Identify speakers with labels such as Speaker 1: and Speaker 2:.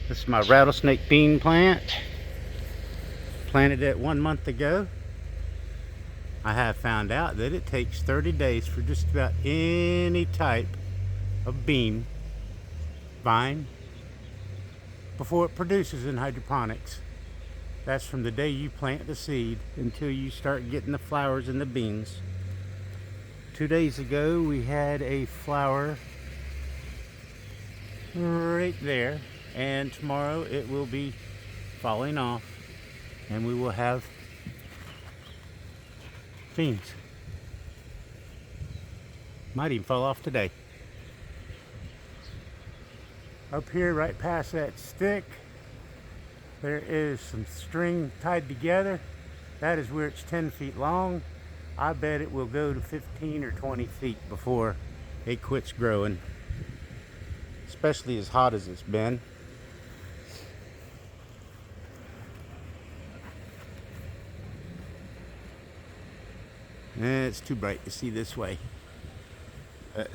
Speaker 1: This is my rattlesnake bean plant. Planted it 1 month ago. I have found out that it takes 30 days for just about any type of bean vine before it produces in hydroponics. That's from the day you plant the seed until you start getting the flowers and the beans. 2 days ago we had a flower right there, and tomorrow it will be falling off and we will have beans. Might even fall off today. Up here right past that stick there is some string tied together. That is where it's 10 feet long. I bet it will go to 15 or 20 feet before it quits growing, especially as hot as it's been. It's too bright to see this way, but